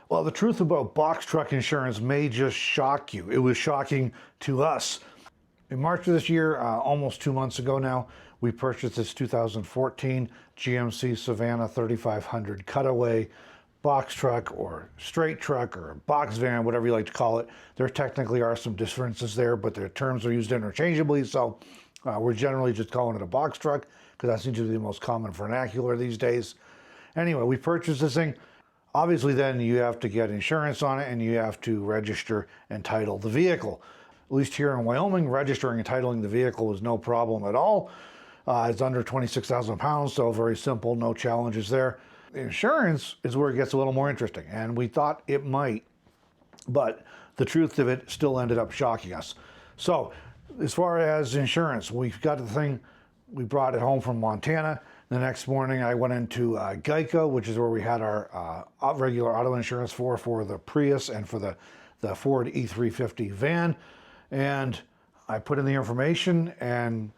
Well, the truth about box truck insurance may just shock you. It was shocking to us. In March of this year, almost 2 months ago now, we purchased this 2014 GMC Savannah 3500 cutaway box truck or straight truck or box van, whatever you like to call it. There technically are some differences there, but their terms are used interchangeably, so we're generally just calling it a box truck because that seems to be the most common vernacular these days. Anyway, we purchased this thing. Obviously, then you have to get insurance on it and you have to register and title the vehicle. At least here in Wyoming, registering and titling the vehicle is no problem at all. It's under 26,000 pounds, so very simple, no challenges there. Insurance is where it gets a little more interesting, and we thought it might, but the truth of it still ended up shocking us. So, as far as insurance, we got the thing, we brought it home from Montana. The next morning, I went into Geico, which is where we had our regular auto insurance for the Prius and for the Ford E350 van. And I put in the information and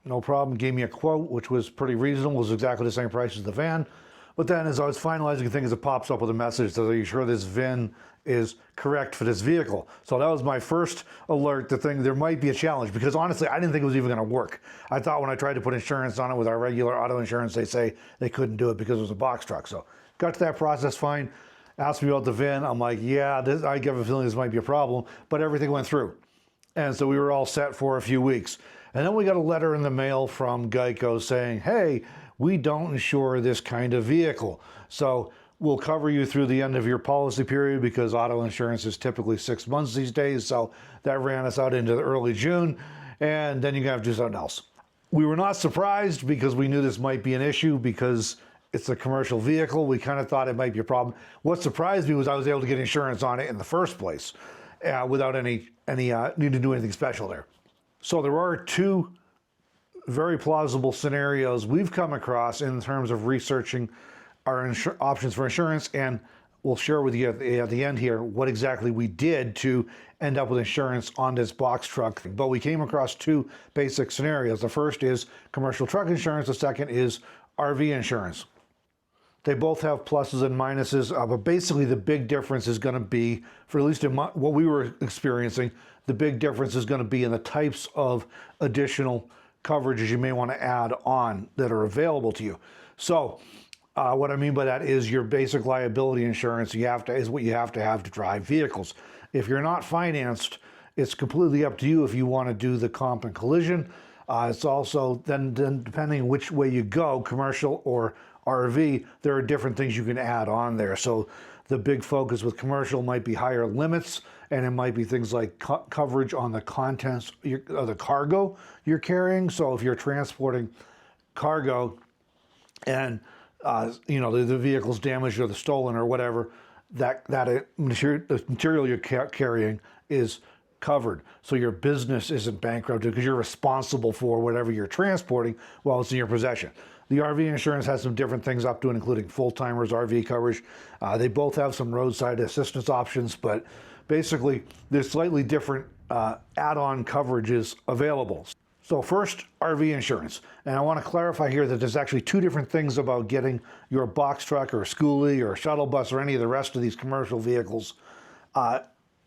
no problem, gave me a quote, which was pretty reasonable. It was exactly the same price as the van. But then as I was finalizing the thing, it pops up with a message that are you sure this VIN is correct for this vehicle? So that was my first alert to think there might be a challenge, because honestly, I didn't think it was even going to work. I thought when I tried to put insurance on it with our regular auto insurance, they say they couldn't do it because it was a box truck. So got to that process fine, asked me about the VIN. I'm like, yeah, I get a feeling this might be a problem, but everything went through. And so we were all set for a few weeks. And then we got a letter in the mail from Geico saying, hey, we don't insure this kind of vehicle. So we'll cover you through the end of your policy period, because auto insurance is typically 6 months these days. So that ran us out into the early June, and then you're gonna have to do something else. We were not surprised because we knew this might be an issue because it's a commercial vehicle. We kind of thought it might be a problem. What surprised me was I was able to get insurance on it in the first place without any need to do anything special there. So there are two very plausible scenarios we've come across in terms of researching our options for insurance, and we'll share with you at the end here what exactly we did to end up with insurance on this box truck. But we came across two basic scenarios. The first is commercial truck insurance. The second is RV insurance. They both have pluses and minuses, but basically the big difference is going to be, for at least in what we were experiencing, the big difference is going to be in the types of additional coverages you may want to add on that are available to you. So what I mean by that is your basic liability insurance is what you have to drive vehicles. If you're not financed, it's completely up to you if you want to do the comp and collision. It's also then depending which way you go, commercial or RV, there are different things you can add on there. So the big focus with commercial might be higher limits, and it might be things like coverage on the contents of the cargo you're carrying. So if you're transporting cargo and the vehicle's damaged or the stolen or whatever, the material you're carrying is covered. So your business isn't bankrupted because you're responsible for whatever you're transporting while it's in your possession. The RV insurance has some different things up to it, including full-timers RV coverage. They both have some roadside assistance options, but basically there's slightly different add-on coverages available. So first, RV insurance. And I want to clarify here that there's actually two different things about getting your box truck or schoolie or shuttle bus or any of the rest of these commercial vehicles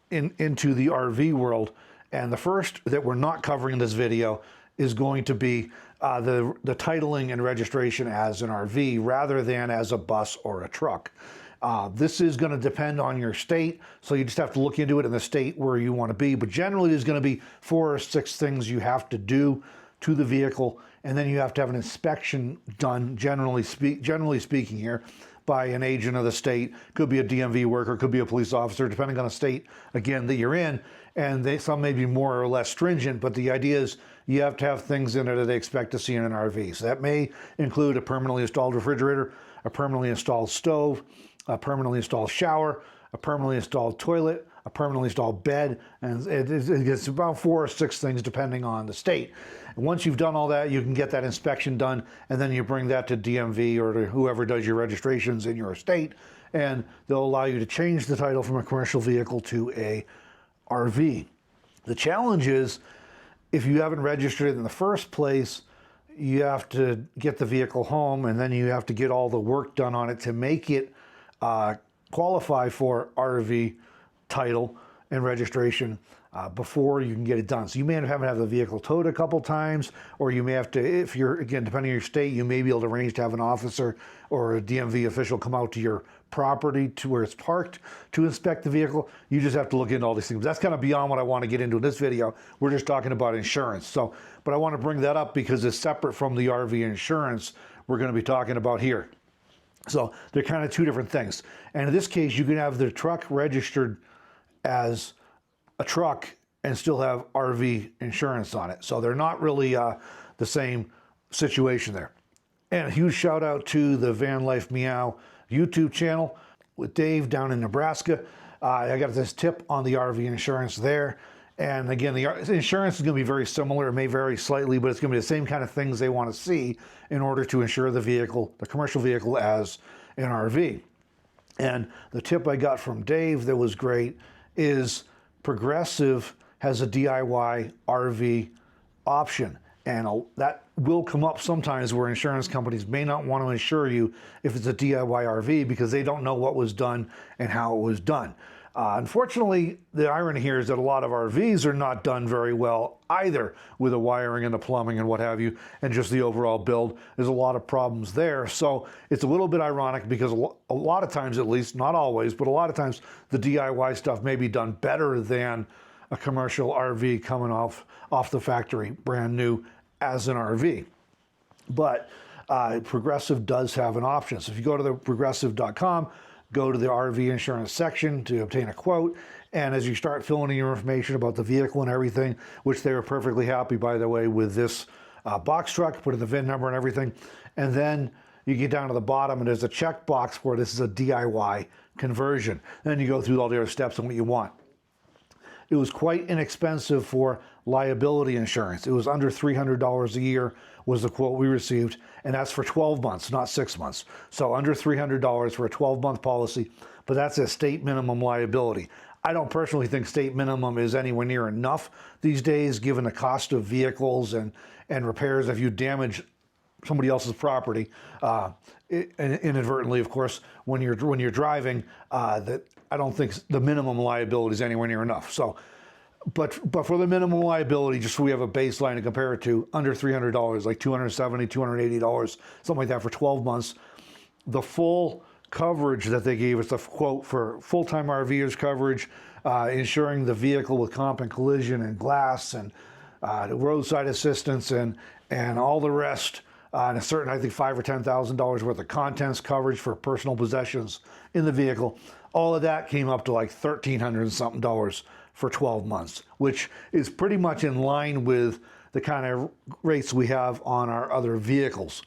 into the RV world. And the first that we're not covering in this video is going to be the titling and registration as an RV rather than as a bus or a truck. This is going to depend on your state, so you just have to look into it in the state where you want to be. But generally, there's going to be 4 or 6 things you have to do to the vehicle, and then you have to have an inspection done, generally speaking here, by an agent of the state. Could be a DMV worker, could be a police officer, depending on the state, again, that you're in. And some may be more or less stringent, but the idea is you have to have things in it that they expect to see in an RV. So that may include a permanently installed refrigerator, a permanently installed stove, a permanently installed shower, a permanently installed toilet, a permanently installed bed, and it's about 4 or 6 things depending on the state. And once you've done all that, you can get that inspection done, and then you bring that to DMV or to whoever does your registrations in your state, and they'll allow you to change the title from a commercial vehicle to a RV. The challenge is, if you haven't registered it in the first place, you have to get the vehicle home, and then you have to get all the work done on it to make it qualify for RV title and registration before you can get it done. So you may have to have the vehicle towed a couple times, or you may have to, if you're, again, depending on your state, you may be able to arrange to have an officer or a DMV official come out to your property to where it's parked to inspect the vehicle. You just have to look into all these things. That's kind of beyond what I want to get into in this video. We're just talking about insurance. So, but I want to bring that up because it's separate from the RV insurance we're going to be talking about here. So they're kind of two different things. And in this case, you can have the truck registered as a truck and still have RV insurance on it. So they're not really the same situation there. And a huge shout out to the Van Life Meow YouTube channel with Dave down in Nebraska. I got this tip on the RV insurance there. And again, the insurance is going to be very similar. It may vary slightly, but it's going to be the same kind of things they want to see in order to insure the vehicle, the commercial vehicle, as an RV. And the tip I got from Dave that was great is Progressive has a DIY RV option. And that will come up sometimes where insurance companies may not want to insure you if it's a DIY RV because they don't know what was done and how it was done. Unfortunately, the irony here is that a lot of RVs are not done very well either with the wiring and the plumbing and what have you, and just the overall build. There's a lot of problems there. So it's a little bit ironic because a lot of times, at least, not always, but a lot of times the DIY stuff may be done better than a commercial RV coming off the factory, brand new as an RV. But Progressive does have an option. So if you go to the progressive.com, go to the RV insurance section to obtain a quote. And as you start filling in your information about the vehicle and everything, which they were perfectly happy, by the way, with this box truck, put in the VIN number and everything. And then you get down to the bottom and there's a check box where this is a DIY conversion. Then you go through all the other steps and what you want. It was quite inexpensive for liability insurance. It was under $300 a year was the quote we received, and that's for 12 months, not 6 months. So under $300 for a 12-month policy, but that's a state minimum liability. I don't personally think state minimum is anywhere near enough these days, given the cost of vehicles and repairs. If you damage somebody else's property, inadvertently, of course, when you're driving, that I don't think the minimum liability is anywhere near enough. So, but for the minimum liability, just so we have a baseline to compare it to, under $300, like $270, $280, something like that for 12 months, the full coverage that they gave us, the quote for full-time RVers coverage, insuring the vehicle with comp and collision and glass and roadside assistance and all the rest, and a certain, I think, $5,000 or $10,000 worth of contents coverage for personal possessions in the vehicle. All of that came up to like $1,300 and something for 12 months, which is pretty much in line with the kind of rates we have on our other vehicles.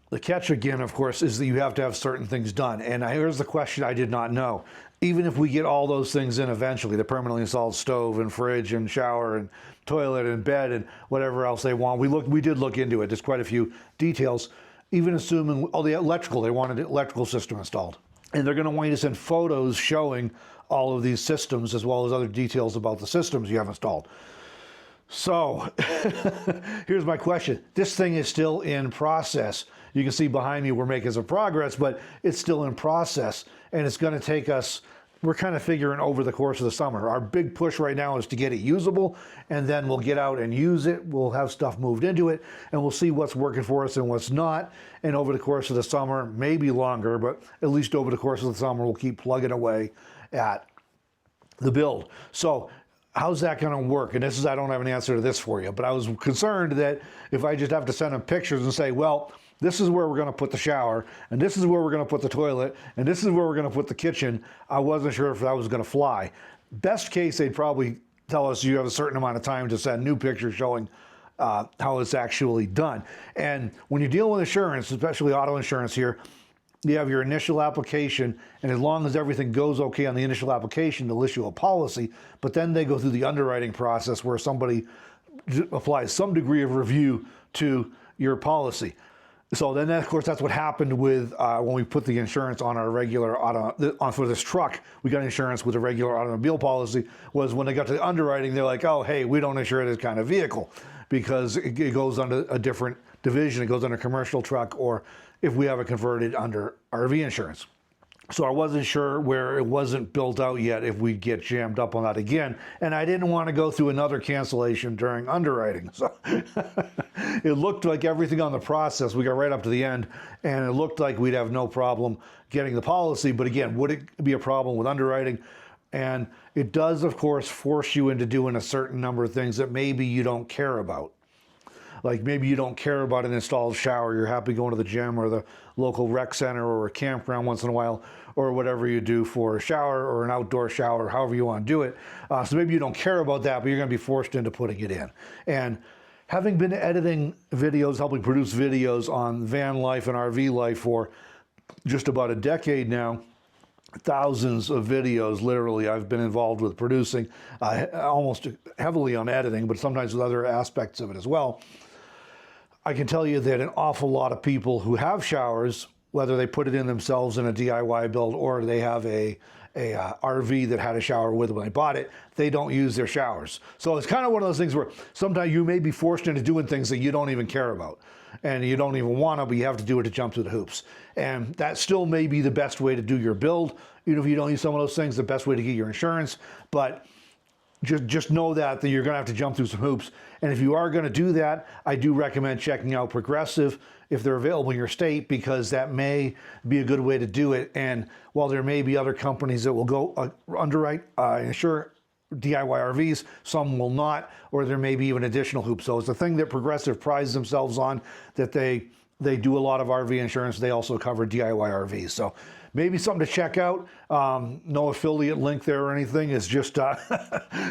The catch, again, of course, is that you have to have certain things done. And here's the question I did not know. Even if we get all those things in eventually, the permanently installed stove and fridge and shower and toilet and bed and whatever else they want, we did look into it. There's quite a few details. Even assuming, the electrical, they wanted an electrical system installed. And they're going to want you to send photos showing all of these systems as well as other details about the systems you have installed. So here's my question. This thing is still in process. You can see behind me we're making some progress, but it's still in process. And it's going to take us, we're kind of figuring over the course of the summer. Our big push right now is to get it usable, and then we'll get out and use it. We'll have stuff moved into it, and we'll see what's working for us and what's not. And over the course of the summer, maybe longer, but at least over the course of the summer, we'll keep plugging away at the build. So how's that going to work? And I don't have an answer to this for you, but I was concerned that if I just have to send them pictures and say, well, this is where we're going to put the shower, and this is where we're going to put the toilet, and this is where we're going to put the kitchen, I wasn't sure if that was going to fly. Best case, they'd probably tell us you have a certain amount of time to send new pictures showing how it's actually done. And when you deal with insurance, especially auto insurance here, you have your initial application, and as long as everything goes okay on the initial application, they'll issue a policy, but then they go through the underwriting process where somebody applies some degree of review to your policy. So then, of course, that's what happened with when we put the insurance on our regular for this truck. We got insurance with a regular automobile policy. Was when they got to the underwriting, they're like, oh, hey, we don't insure this kind of vehicle because it goes under a different division. It goes under commercial truck, or if we have it converted under RV insurance. So I wasn't sure where it wasn't built out yet if we'd get jammed up on that again. And I didn't want to go through another cancellation during underwriting. So it looked like everything on the process, we got right up to the end, and it looked like we'd have no problem getting the policy. But again, would it be a problem with underwriting? And it does, of course, force you into doing a certain number of things that maybe you don't care about. Like maybe you don't care about an installed shower. You're happy going to the gym or the local rec center or a campground once in a while, or whatever you do for a shower or an outdoor shower, however you want to do it. So maybe you don't care about that, but you're going to be forced into putting it in. And having been editing videos, helping produce videos on van life and RV life for just about a decade now, thousands of videos, literally, I've been involved with producing, almost heavily on editing, but sometimes with other aspects of it as well. I can tell you that an awful lot of people who have showers, whether they put it in themselves in a DIY build or they have a RV that had a shower with them when they bought it, they don't use their showers. So it's kind of one of those things where sometimes you may be forced into doing things that you don't even care about and you don't even want to, but you have to do it to jump through the hoops. And that still may be the best way to do your build. Even if you don't use some of those things, the best way to get your insurance. But just know that you're going to have to jump through some hoops. And if you are going to do that, I do recommend checking out Progressive if they're available in your state, because that may be a good way to do it. And while there may be other companies that will go underwrite, insure DIY RVs, some will not, or there may be even additional hoops. So it's a thing that Progressive prides themselves on, that they do a lot of RV insurance. They also cover DIY RVs. So maybe something to check out. No affiliate link there or anything. It's just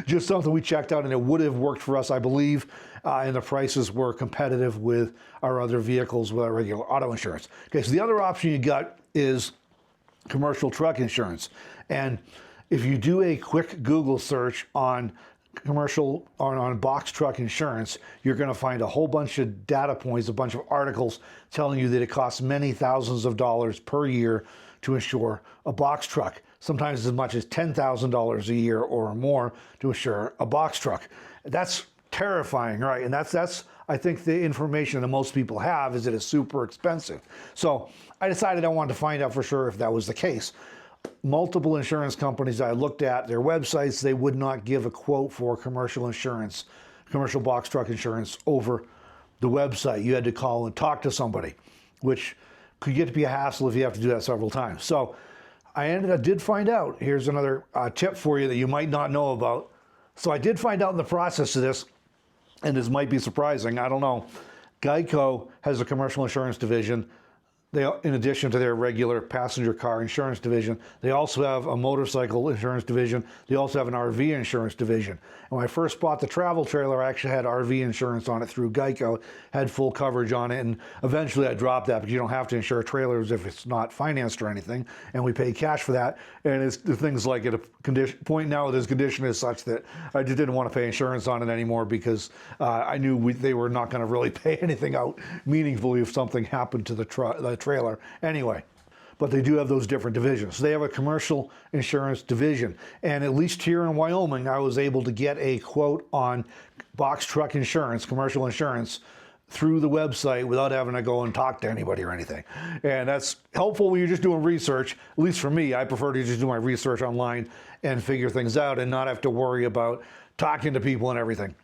just something we checked out, and it would have worked for us, I believe. And the prices were competitive with our other vehicles with our regular auto insurance. Okay, so the other option you got is commercial truck insurance. And if you do a quick Google search on commercial on box truck insurance, you're going to find a whole bunch of data points, a bunch of articles telling you that it costs many thousands of dollars per year to insure a box truck, sometimes as much as $10,000 a year or more to insure a box truck. That's terrifying, right? And that's I think the information that most people have is that it's super expensive. So I decided I wanted to find out for sure if that was the case. Multiple insurance companies I looked at, their websites, they would not give a quote for commercial insurance, commercial box truck insurance over the website. You had to call and talk to somebody, which could get to be a hassle if you have to do that several times. So I did find out, here's another tip for you that you might not know about. So I did find out in the process of this, and this might be surprising, I don't know. Geico has a commercial insurance division. They, in addition to their regular passenger car insurance division, they also have a motorcycle insurance division. They also have an RV insurance division. And when I first bought the travel trailer, I actually had RV insurance on it through Geico, had full coverage on it, and eventually I dropped that because you don't have to insure trailers if it's not financed or anything, and we pay cash for that. And it's the things like at a point now, this condition is such that I just didn't want to pay insurance on it anymore because I knew they were not going to really pay anything out meaningfully if something happened to the trailer anyway. But they do have those different divisions. So they have a commercial insurance division, and at least here in Wyoming I was able to get a quote on box truck insurance, commercial insurance, through the website without having to go and talk to anybody or anything. And that's helpful when you're just doing research. At least for me, I prefer to just do my research online and figure things out and not have to worry about talking to people and everything.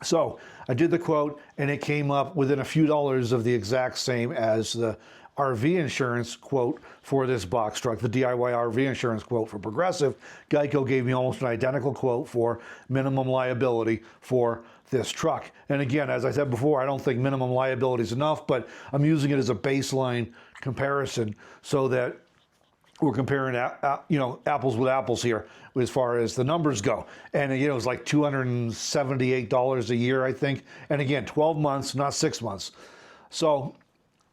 So I did the quote, and it came up within a few dollars of the exact same as the RV insurance quote for this box truck, the DIY RV insurance quote for Progressive. Geico gave me almost an identical quote for minimum liability for this truck. And again, as I said before, I don't think minimum liability is enough, but I'm using it as a baseline comparison so that we're comparing, apples with apples here as far as the numbers go. And it was like $278 a year, I think. And again, 12 months, not 6 months. So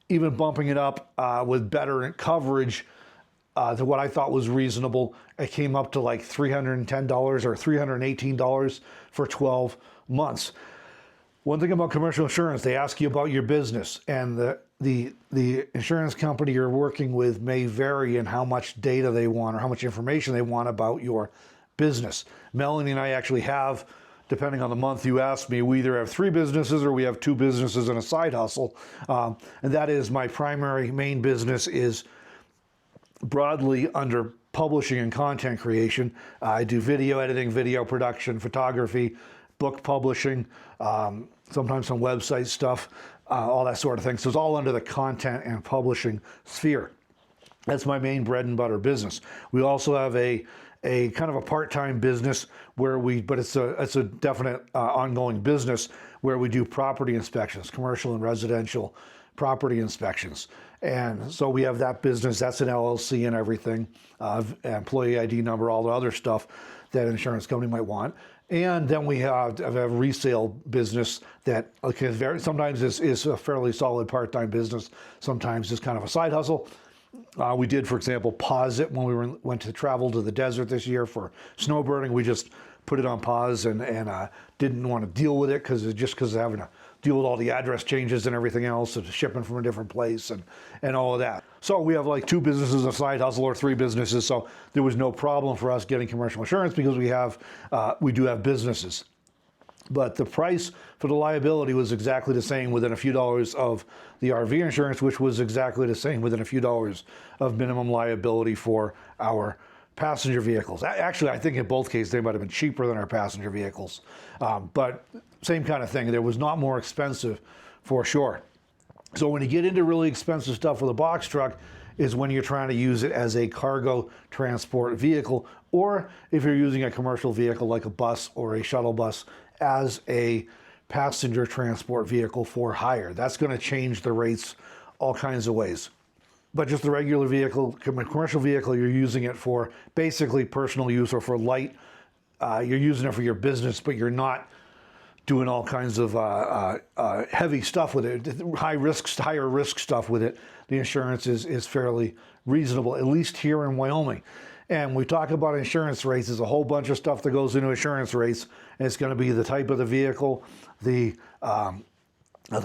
even bumping it up with better coverage to what I thought was reasonable, it came up to like $310 or $318 for 12 months. One thing about commercial insurance, they ask you about your business, and the insurance company you're working with may vary in how much data they want or how much information they want about your business. Melanie and I actually have, depending on the month you ask me, we either have 3 businesses or we have 2 businesses and a side hustle. And that is my main business is broadly under publishing and content creation. I do video editing, video production, photography, book publishing, sometimes some website stuff, all that sort of thing. So it's all under the content and publishing sphere. That's my main bread and butter business. We also have a kind of a part-time business where but it's a definite ongoing business where we do property inspections, commercial and residential property inspections. And so we have that business, that's an LLC and everything, employee ID number, all the other stuff that an insurance company might want. And then we have a resale business that sometimes is a fairly solid part-time business, sometimes is kind of a side hustle. We did, for example, pause it when we went to travel to the desert this year for snowbirding. We just put it on pause and didn't want to deal with it because of having to deal with all the address changes and everything else, and shipping from a different place and all of that. So we have like 2 businesses, a side hustle, or 3 businesses. So there was no problem for us getting commercial insurance because we do have businesses. But the price for the liability was exactly the same, within a few dollars of the RV insurance, which was exactly the same, within a few dollars of minimum liability for our passenger vehicles. Actually, I think in both cases they might have been cheaper than our passenger vehicles, but same kind of thing. There was not more expensive for sure. So when you get into really expensive stuff with a box truck is when you're trying to use it as a cargo transport vehicle, or if you're using a commercial vehicle like a bus or a shuttle bus as a passenger transport vehicle for hire. That's going to change the rates all kinds of ways. But just the regular vehicle, commercial vehicle, you're using it for basically personal use or for light. You're using it for your business, but you're not doing all kinds of heavy stuff with it, higher risk stuff with it. The insurance is fairly reasonable, at least here in Wyoming. And we talk about insurance rates. There's a whole bunch of stuff that goes into insurance rates. And it's going to be the type of the vehicle, the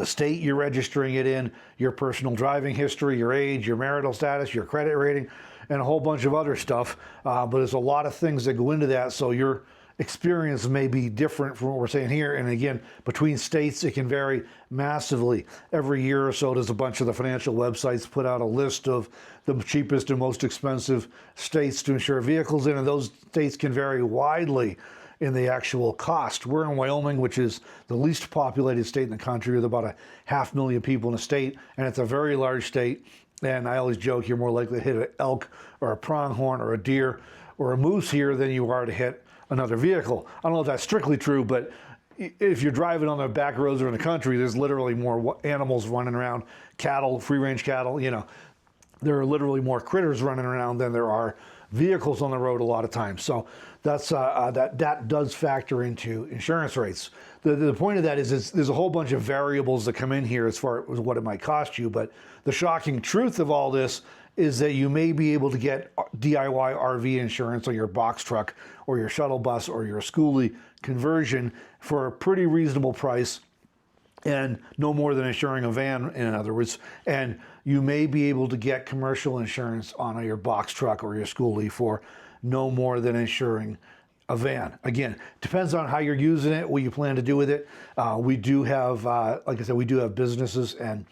state you're registering it in, your personal driving history, your age, your marital status, your credit rating, and a whole bunch of other stuff. But there's a lot of things that go into that. So your experience may be different from what we're saying here. And again, between states, it can vary massively. Every year or so, there's a bunch of the financial websites put out a list of the cheapest and most expensive states to insure vehicles in, and those states can vary widely in the actual cost. We're in Wyoming, which is the least populated state in the country, with about 500,000 people in the state, and it's a very large state. And I always joke, you're more likely to hit an elk or a pronghorn or a deer or a moose here than you are to hit another vehicle. I don't know if that's strictly true, but if you're driving on the back roads or in the country, there's literally more animals running around, cattle, free-range cattle, there are literally more critters running around than there are vehicles on the road a lot of times. So that's that does factor into insurance rates. The point of that is there's a whole bunch of variables that come in here as far as what it might cost you, but the shocking truth of all this is that you may be able to get DIY RV insurance on your box truck or your shuttle bus or your schoolie conversion for a pretty reasonable price, and no more than insuring a van, in other words. And you may be able to get commercial insurance on your box truck or your schoolie for no more than insuring a van. Again, depends on how you're using it, what you plan to do with it. We do have, like I said, we do have businesses, and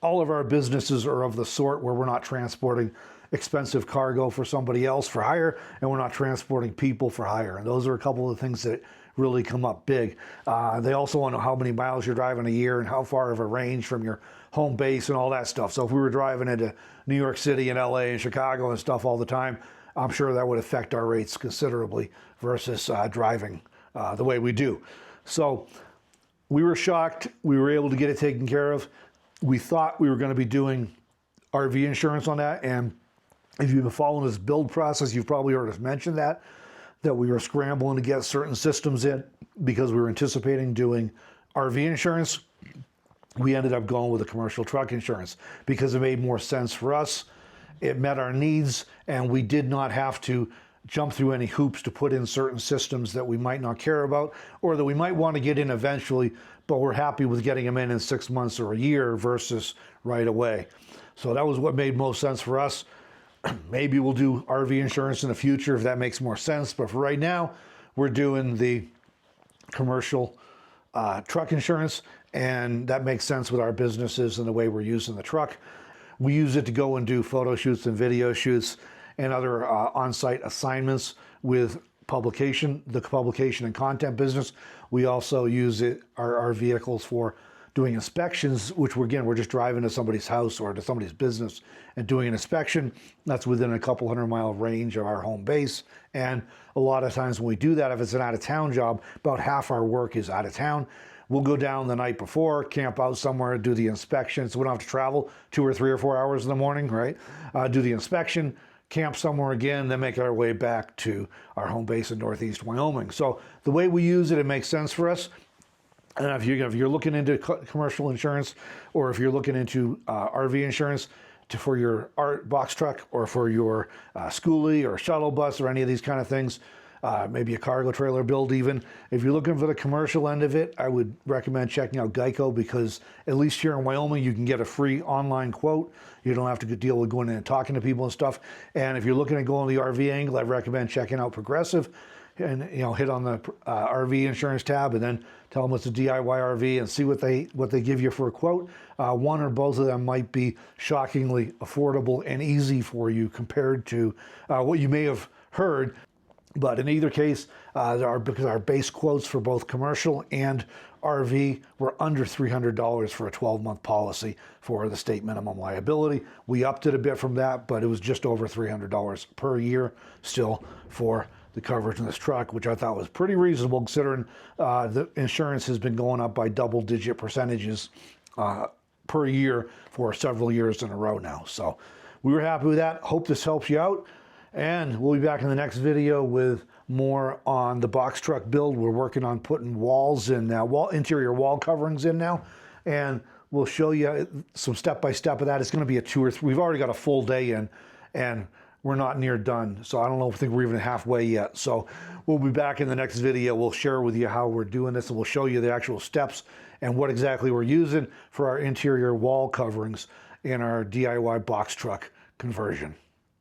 all of our businesses are of the sort where we're not transporting expensive cargo for somebody else for hire, and we're not transporting people for hire. And those are a couple of the things that really come up big. They also want to know how many miles you're driving a year and how far of a range from your home base and all that stuff. So if we were driving into New York City and LA and Chicago and stuff all the time, I'm sure that would affect our rates considerably versus driving the way we do. So we were shocked. We were able to get it taken care of. We thought we were going to be doing RV insurance on that. And if you've been following this build process, you've probably heard us mention that we were scrambling to get certain systems in because we were anticipating doing RV insurance. We ended up going with a commercial truck insurance because it made more sense for us. It met our needs, and we did not have to jump through any hoops to put in certain systems that we might not care about or that we might want to get in eventually, but we're happy with getting them in 6 months or a year versus right away. So that was what made most sense for us. Maybe we'll do RV insurance in the future if that makes more sense, but for right now, we're doing the commercial truck insurance, and that makes sense with our businesses and the way we're using the truck. We use it to go and do photo shoots and video shoots and other on-site assignments with the publication and content business. We also use our vehicles for doing inspections, which we're just driving to somebody's house or to somebody's business and doing an inspection. That's within a couple 100-mile range of our home base. And a lot of times when we do that, if it's an out-of-town job, about half our work is out of town. We'll go down the night before, camp out somewhere, do the inspection, so we don't have to travel 2 or 3 or 4 hours in the morning, right? Do the inspection, camp somewhere again, then make our way back to our home base in Northeast Wyoming. So the way we use it, it makes sense for us. And if you're looking into commercial insurance, or if you're looking into RV insurance for your box truck or for your schoolie or shuttle bus or any of these kind of things, maybe a cargo trailer build even. If you're looking for the commercial end of it, I would recommend checking out Geico, because at least here in Wyoming, you can get a free online quote. You don't have to deal with going in and talking to people and stuff. And if you're looking at going the RV angle, I'd recommend checking out Progressive, and hit on the RV insurance tab and then tell them it's a DIY RV and see what they give you for a quote. One or both of them might be shockingly affordable and easy for you compared to what you may have heard. But in either case, because our base quotes for both commercial and RV were under $300 for a 12-month policy for the state minimum liability. We upped it a bit from that, but it was just over $300 per year still for the coverage in this truck, which I thought was pretty reasonable considering the insurance has been going up by double-digit percentages per year for several years in a row now. So we were happy with that. Hope this helps you out. And we'll be back in the next video with more on the box truck build. We're working on putting walls in now, interior wall coverings in now. And we'll show you some step-by-step of that. It's going to be a 2 or 3. We've already got a full day in, and we're not near done. So I don't think we're even halfway yet. So we'll be back in the next video. We'll share with you how we're doing this, and we'll show you the actual steps and what exactly we're using for our interior wall coverings in our DIY box truck conversion.